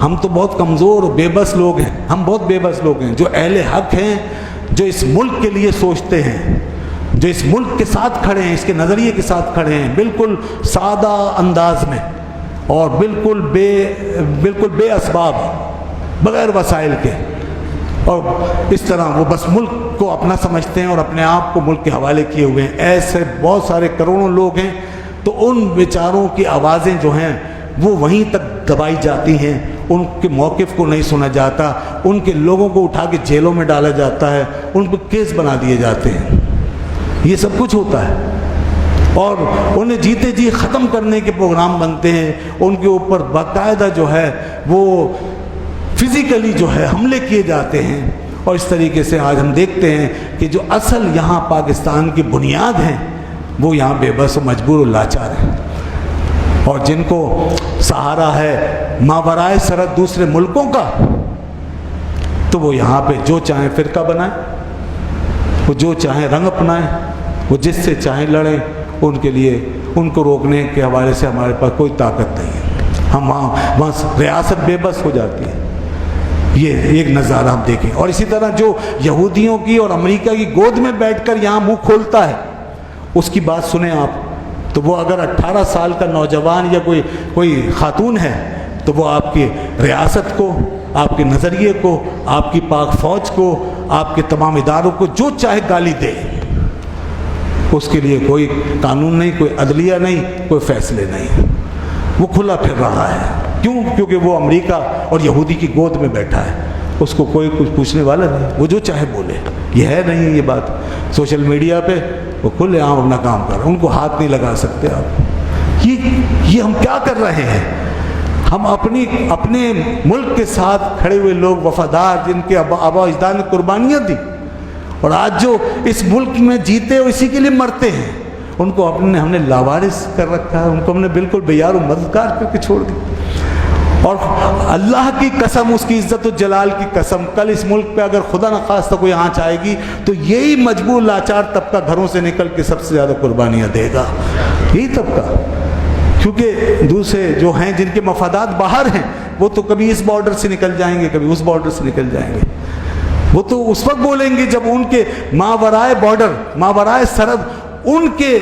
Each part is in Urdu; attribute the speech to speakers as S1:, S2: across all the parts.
S1: ہم تو بہت کمزور اور بے بس لوگ ہیں، ہم بہت بے بس لوگ ہیں جو اہل حق ہیں، جو اس ملک کے لیے سوچتے ہیں، جو اس ملک کے ساتھ کھڑے ہیں، اس کے نظریے کے ساتھ کھڑے ہیں، بالکل سادہ انداز میں اور بالکل بے اسباب، بغیر وسائل کے، اور اس طرح وہ بس ملک کو اپنا سمجھتے ہیں اور اپنے آپ کو ملک کے حوالے کیے ہوئے ہیں۔ ایسے بہت سارے کروڑوں لوگ ہیں، تو ان بیچاروں کی آوازیں جو ہیں وہ وہیں تک دبائی جاتی ہیں، ان کے موقف کو نہیں سنا جاتا، ان کے لوگوں کو اٹھا کے جیلوں میں ڈالا جاتا ہے، ان پہ کیس بنا دیے جاتے ہیں، یہ سب کچھ ہوتا ہے، اور انہیں جیتے جی ختم کرنے کے پروگرام بنتے ہیں، ان کے اوپر باقاعدہ جو ہے وہ فزیکلی جو ہے حملے کیے جاتے ہیں، اور اس طریقے سے آج ہم دیکھتے ہیں کہ جو اصل یہاں پاکستان کی بنیاد ہیں وہ یہاں بے بس و مجبور و لاچار ہیں، اور جن کو سہارا ہے ماورائے سرحد دوسرے ملکوں کا، تو وہ یہاں پہ جو چاہیں فرقہ بنائیں، وہ جو چاہیں رنگ اپنائیں، وہ جس سے چاہیں لڑیں، ان کے لیے ان کو روکنے کے حوالے سے ہمارے پاس کوئی طاقت نہیں ہے، ہم وہاں ریاست بے بس ہو جاتی ہے۔ یہ ایک نظارہ ہم دیکھیں، اور اسی طرح جو یہودیوں کی اور امریکہ کی گود میں بیٹھ کر یہاں منہ کھولتا ہے، اس کی بات سنیں آپ، تو وہ اگر 18 سال کا نوجوان یا کوئی خاتون ہے تو وہ آپ کی ریاست کو، آپ کے نظریے کو، آپ کی پاک فوج کو، آپ کے تمام اداروں کو جو چاہے گالی دے، اس کے لیے کوئی قانون نہیں، کوئی عدلیہ نہیں، کوئی فیصلے نہیں، وہ کھلا پھر رہا ہے۔ کیوں؟ کیونکہ وہ امریکہ اور یہودی کی گود میں بیٹھا ہے، اس کو کوئی کچھ پوچھنے والا نہیں، وہ جو چاہے بولے۔ یہ ہے نہیں یہ بات، سوشل میڈیا پہ وہ کھلے عام اپنا کام کر رہے ہیں، ان کو ہاتھ نہیں لگا سکتے آپ۔ یہ ہم کیا کر رہے ہیں؟ ہم اپنے ملک کے ساتھ کھڑے ہوئے لوگ، وفادار، جن کے آباء و اجداد نے قربانیاں دی، اور آج جو اس ملک میں جیتے اور اسی کے لیے مرتے ہیں، ان کو ہم نے لاوارث کر رکھا ہے، ان کو ہم نے بالکل بے یار و مددگار کر کے چھوڑ دی۔ اور اللہ کی قسم، اس کی عزت و جلال کی قسم، کل اس ملک پہ اگر خدا نخواستہ کوئی آنچ آئے گی تو یہی مجبور لاچار طبقہ گھروں سے نکل کے سب سے زیادہ قربانیاں دے گا، یہی طبقہ، کیونکہ دوسرے جو ہیں جن کے مفادات باہر ہیں، وہ تو کبھی اس بارڈر سے نکل جائیں گے، کبھی اس بارڈر سے نکل جائیں گے، وہ تو اس وقت بولیں گے جب ان کے ماورائے بارڈر، ماورائے سرحد، ان کے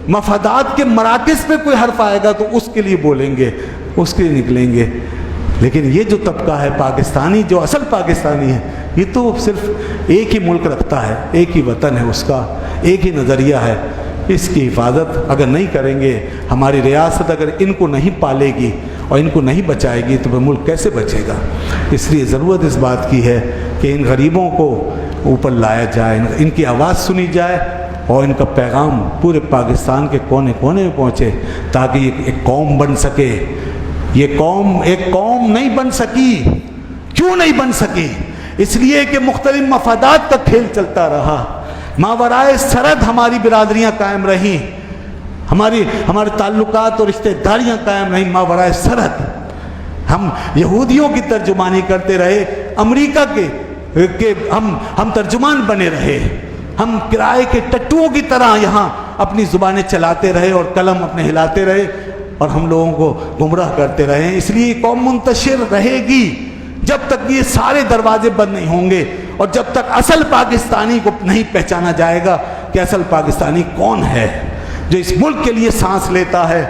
S1: مفادات کے مراکز پہ کوئی حرف آئے گا تو اس کے لیے بولیں گے، اس کے لیے نکلیں گے۔ لیکن یہ جو طبقہ ہے پاکستانی، جو اصل پاکستانی ہے، یہ تو صرف ایک ہی ملک رکھتا ہے، ایک ہی وطن ہے اس کا، ایک ہی نظریہ ہے۔ اس کی حفاظت اگر نہیں کریں گے، ہماری ریاست اگر ان کو نہیں پالے گی اور ان کو نہیں بچائے گی تو وہ ملک کیسے بچے گا؟ اس لیے ضرورت اس بات کی ہے کہ ان غریبوں کو اوپر لایا جائے، ان کی آواز سنی جائے، اور ان کا پیغام پورے پاکستان کے کونے کونے میں پہنچے، تاکہ یہ ایک قوم بن سکے۔ یہ قوم ایک قوم نہیں بن سکی، کیوں نہیں بن سکی؟ اس لیے کہ مختلف مفادات کا کھیل چلتا رہا، ماورائے سرحد ہماری برادریاں قائم رہیں، ہمارے تعلقات اور رشتہ داریاں قائم رہیں ماورائے سرحد۔ ہم یہودیوں کی ترجمانی کرتے رہے، امریکہ کے ہم ترجمان بنے رہے، ہم کرائے کے ٹٹوؤں کی طرح یہاں اپنی زبانیں چلاتے رہے اور قلم اپنے ہلاتے رہے اور ہم لوگوں کو گمراہ کرتے رہے۔ اس لیے قوم منتشر رہے گی جب تک یہ سارے دروازے بند نہیں ہوں گے، اور جب تک اصل پاکستانی کو نہیں پہچانا جائے گا کہ اصل پاکستانی کون ہے، جو اس ملک کے لیے سانس لیتا ہے،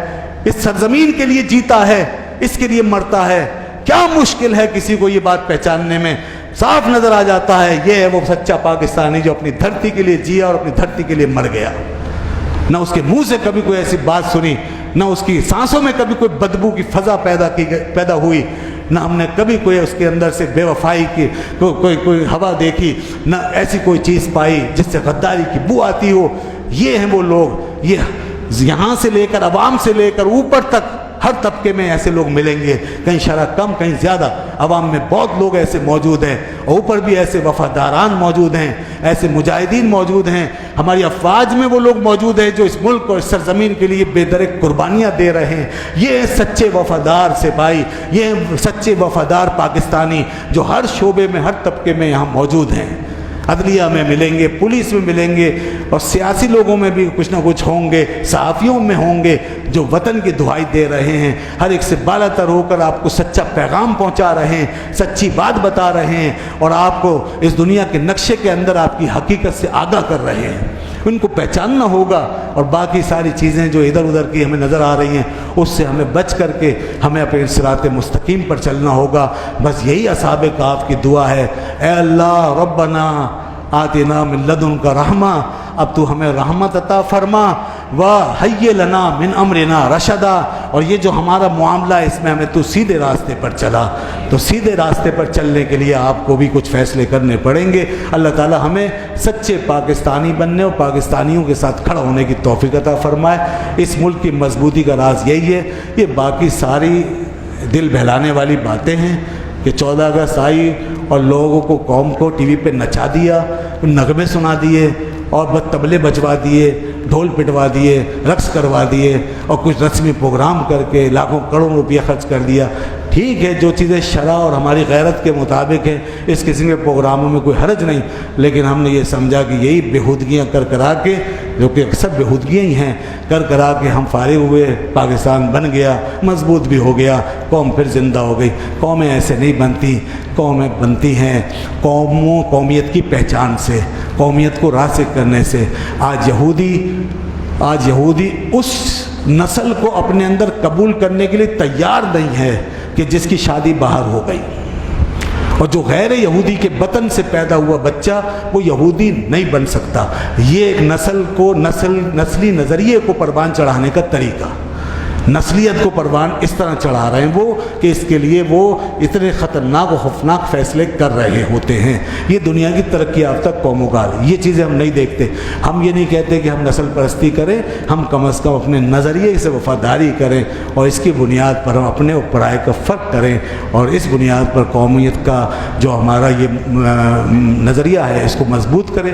S1: اس سرزمین کے لیے جیتا ہے، اس کے لیے مرتا ہے۔ کیا مشکل ہے کسی کو یہ بات پہچاننے میں؟ صاف نظر آ جاتا ہے، یہ ہے وہ سچا پاکستانی جو اپنی دھرتی کے لیے جیا اور اپنی دھرتی کے لیے مر گیا۔ نہ اس کے منہ سے کبھی کوئی ایسی بات سنی، نہ اس کی سانسوں میں کبھی کوئی بدبو کی فضا پیدا ہوئی، نہ ہم نے کبھی کوئی اس کے اندر سے بے وفائی کی کوئی ہوا دیکھی، نہ ایسی کوئی چیز پائی جس سے غداری کی بو آتی ہو۔ یہ ہیں وہ لوگ، یہ یہاں سے لے کر عوام سے لے کر اوپر تک ہر طبقے میں ایسے لوگ ملیں گے، کہیں شرح کم کہیں زیادہ، عوام میں بہت لوگ ایسے موجود ہیں، اور اوپر بھی ایسے وفاداران موجود ہیں، ایسے مجاہدین موجود ہیں، ہماری افواج میں وہ لوگ موجود ہیں جو اس ملک اور اس سرزمین کے لیے بے درک قربانیاں دے رہے ہیں۔ یہ ہیں سچے وفادار سپاہی، یہ ہیں سچے وفادار پاکستانی جو ہر شعبے میں، ہر طبقے میں یہاں موجود ہیں۔ عدلیہ میں ملیں گے، پولیس میں ملیں گے، اور سیاسی لوگوں میں بھی کچھ نہ کچھ ہوں گے، صحافیوں میں ہوں گے جو وطن کی دعائی دے رہے ہیں، ہر ایک سے بالا تر ہو کر آپ کو سچا پیغام پہنچا رہے ہیں، سچی بات بتا رہے ہیں، اور آپ کو اس دنیا کے نقشے کے اندر آپ کی حقیقت سے آگاہ کر رہے ہیں۔ ان کو پہچاننا ہوگا، اور باقی ساری چیزیں جو ادھر ادھر کی ہمیں نظر آ رہی ہیں اس سے ہمیں بچ کر کے ہمیں اپنے صراط مستقیم پر چلنا ہوگا۔ بس یہی اصحاب کہف کی دعا ہے، اے اللہ ربنا آتنا من لدنک رحمہ، اب تو ہمیں رحمت عطا فرما، وہیئ لنا من امرنا رشدا، اور یہ جو ہمارا معاملہ ہے اس میں ہمیں تو سیدھے راستے پر چلا۔ تو سیدھے راستے پر چلنے کے لیے آپ کو بھی کچھ فیصلے کرنے پڑیں گے۔ اللہ تعالی ہمیں سچے پاکستانی بننے اور پاکستانیوں کے ساتھ کھڑا ہونے کی توفیق عطا فرمائے۔ اس ملک کی مضبوطی کا راز یہی ہے۔ یہ باقی ساری دل بہلانے والی باتیں ہیں کہ 14 اگست آئی اور لوگوں کو، قوم کو ٹی وی پہ نچا دیا، نغمے سنا دیے، اور بس طبلے بجوا دیے، ڈھول پٹوا دیے، رقص کروا دیے، اور کچھ رسمی پروگرام کر کے لاکھوں کروڑوں روپیہ خرچ کر دیا۔ ٹھیک ہے، جو چیزیں شرع اور ہماری غیرت کے مطابق ہیں اس قسم کے پروگراموں میں کوئی حرج نہیں، لیکن ہم نے یہ سمجھا کہ یہی بےہودگیاں کر کرا کے، جو کہ اکثر بےہودگیاں ہی ہیں، کر کرا کے ہم فارغ ہوئے، پاکستان بن گیا، مضبوط بھی ہو گیا، قوم پھر زندہ ہو گئی۔ قومیں ایسے نہیں بنتی، قومیں بنتی ہیں قومیت کی پہچان سے، قومیت کو راسخ کرنے سے۔ آج یہودی اس نسل کو اپنے اندر قبول کرنے کے لیے تیار نہیں ہے کہ جس کی شادی باہر ہو گئی، اور جو غیر یہودی کے بطن سے پیدا ہوا بچہ وہ یہودی نہیں بن سکتا۔ یہ ایک نسلی نظریے کو پروان چڑھانے کا طریقہ، نسلیت کو پروان اس طرح چڑھا رہے ہیں وہ کہ اس کے لیے وہ اتنے خطرناک و خوفناک فیصلے کر رہے ہوتے ہیں۔ یہ دنیا کی ترقی یافتہ قوموں کا یہ چیزیں ہم نہیں دیکھتے۔ ہم یہ نہیں کہتے کہ ہم نسل پرستی کریں، ہم کم از کم اپنے نظریے سے وفاداری کریں، اور اس کی بنیاد پر ہم اپنے اور پرائے کا فرق کریں، اور اس بنیاد پر قومیت کا جو ہمارا یہ نظریہ ہے اس کو مضبوط کریں۔